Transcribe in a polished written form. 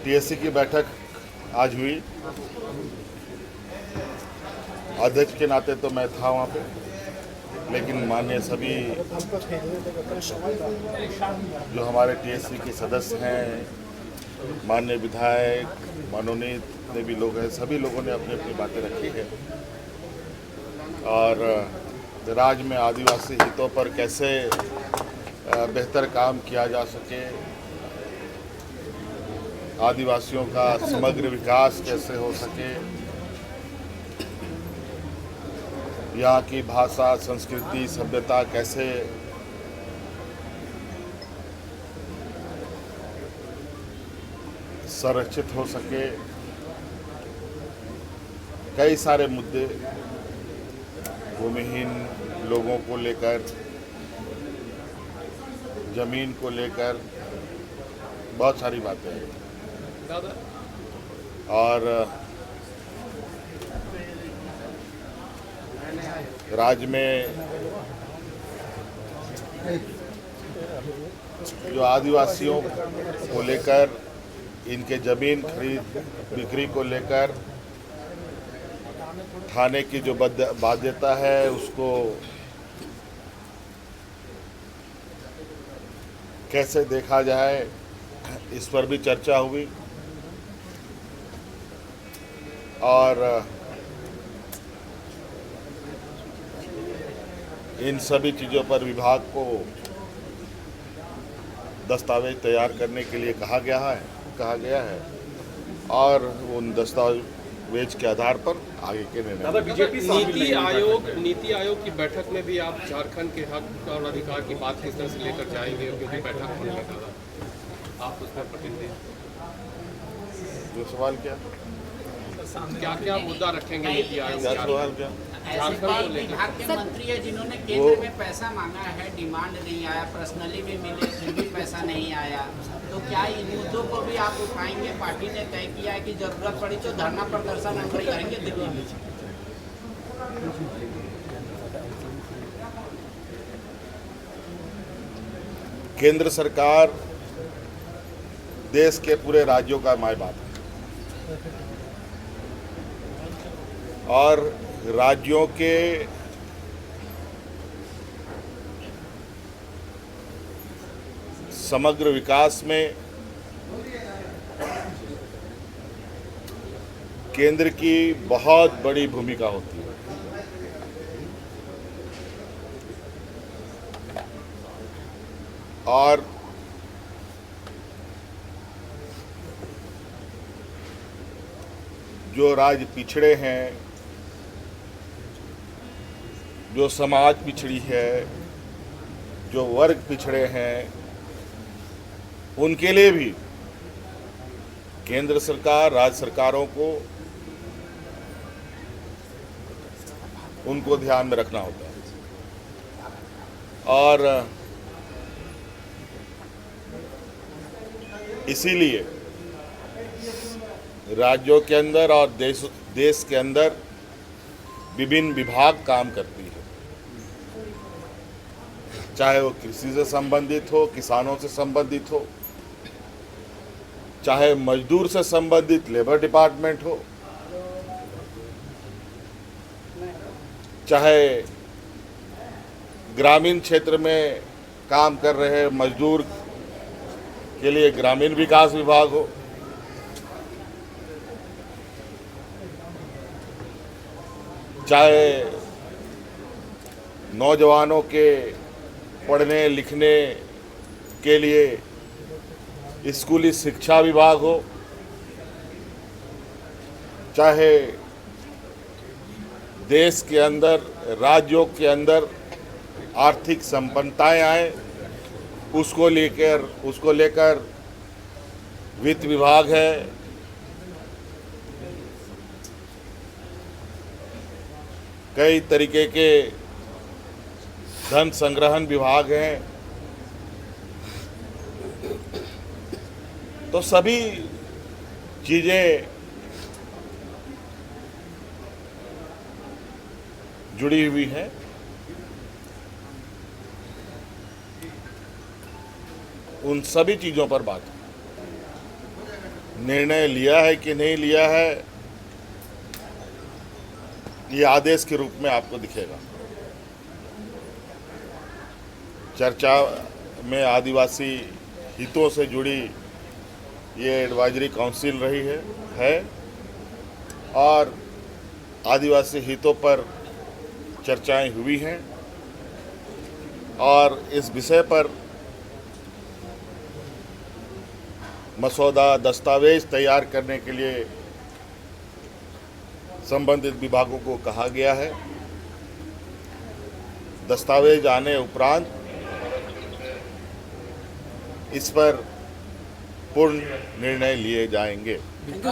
TSC की बैठक आज हुई। अध्यक्ष के नाते तो मैं था वहाँ पे, लेकिन माननीय सभी जो हमारे टीएससी के सदस्य हैं, माननीय विधायक, मनोनीत जितने भी लोग हैं, सभी लोगों ने अपनी अपनी बातें रखी है। और राज्य में आदिवासी हितों पर कैसे बेहतर काम किया जा सके, आदिवासियों का समग्र विकास कैसे हो सके, यहाँ की भाषा, संस्कृति, सभ्यता कैसे संरक्षित हो सके, कई सारे मुद्दे भूमिहीन लोगों को लेकर, जमीन को लेकर बहुत सारी बातें हैं। और राज्य में जो आदिवासियों को लेकर, इनके जमीन खरीद बिक्री को लेकर थाने की जो बाध्यता है, उसको कैसे देखा जाए, इस पर भी चर्चा हुई। और इन सभी चीज़ों पर विभाग को दस्तावेज तैयार करने के लिए कहा गया है और उन दस्तावेज के आधार पर आगे के निर्णय। बीजेपी नीति आयोग की बैठक में भी आप झारखंड के हक और अधिकार की बात किस तरह से लेकर जाएंगे, क्योंकि बैठक होने का आप उसमें प्रतिनिधि जो सवाल क्या मुद्दा रखेंगे नीति आयोग? क्या सवाल क्या? विभाग के मंत्री है जिन्होंने केंद्र में पैसा मांगा है, डिमांड नहीं आया, पर्सनली भी मिले फिर भी पैसा नहीं आया, तो क्या इन मुद्दों को भी आप उठाएंगे? पार्टी ने तय किया है कि जरूरत पड़ी तो धरना प्रदर्शन हम करेंगे दिल्ली में। केंद्र सरकार देश के पूरे राज्यों का माय बाप है और राज्यों के समग्र विकास में केंद्र की बहुत बड़ी भूमिका होती है। और जो राज्य पिछड़े हैं, जो समाज पिछड़ी है, जो वर्ग पिछड़े हैं, उनके लिए भी केंद्र सरकार, राज्य सरकारों को उनको ध्यान में रखना होता है। और इसीलिए राज्यों के अंदर और देश के अंदर विभिन्न विभाग काम करती है, चाहे वो कृषि से संबंधित हो, किसानों से संबंधित हो, चाहे मजदूर से संबंधित लेबर डिपार्टमेंट हो, चाहे ग्रामीण क्षेत्र में काम कर रहे मजदूर के लिए ग्रामीण विकास विभाग हो, चाहे नौजवानों के पढ़ने लिखने के लिए स्कूली शिक्षा विभाग हो, चाहे देश के अंदर, राज्यों के अंदर आर्थिक संपन्नताएं आए, उसको लेकर वित्त विभाग है, कई तरीके के धन संग्रहण विभाग हैं। तो सभी चीजें जुड़ी हुई हैं। उन सभी चीजों पर बात निर्णय लिया है कि नहीं लिया है, ये आदेश के रूप में आपको दिखेगा। चर्चा में आदिवासी हितों से जुड़ी ये एडवाइजरी काउंसिल रही है और आदिवासी हितों पर चर्चाएं हुई हैं और इस विषय पर मसौदा दस्तावेज तैयार करने के लिए संबंधित विभागों को कहा गया है। दस्तावेज आने उपरांत इस पर पूर्ण निर्णय लिए जाएंगे।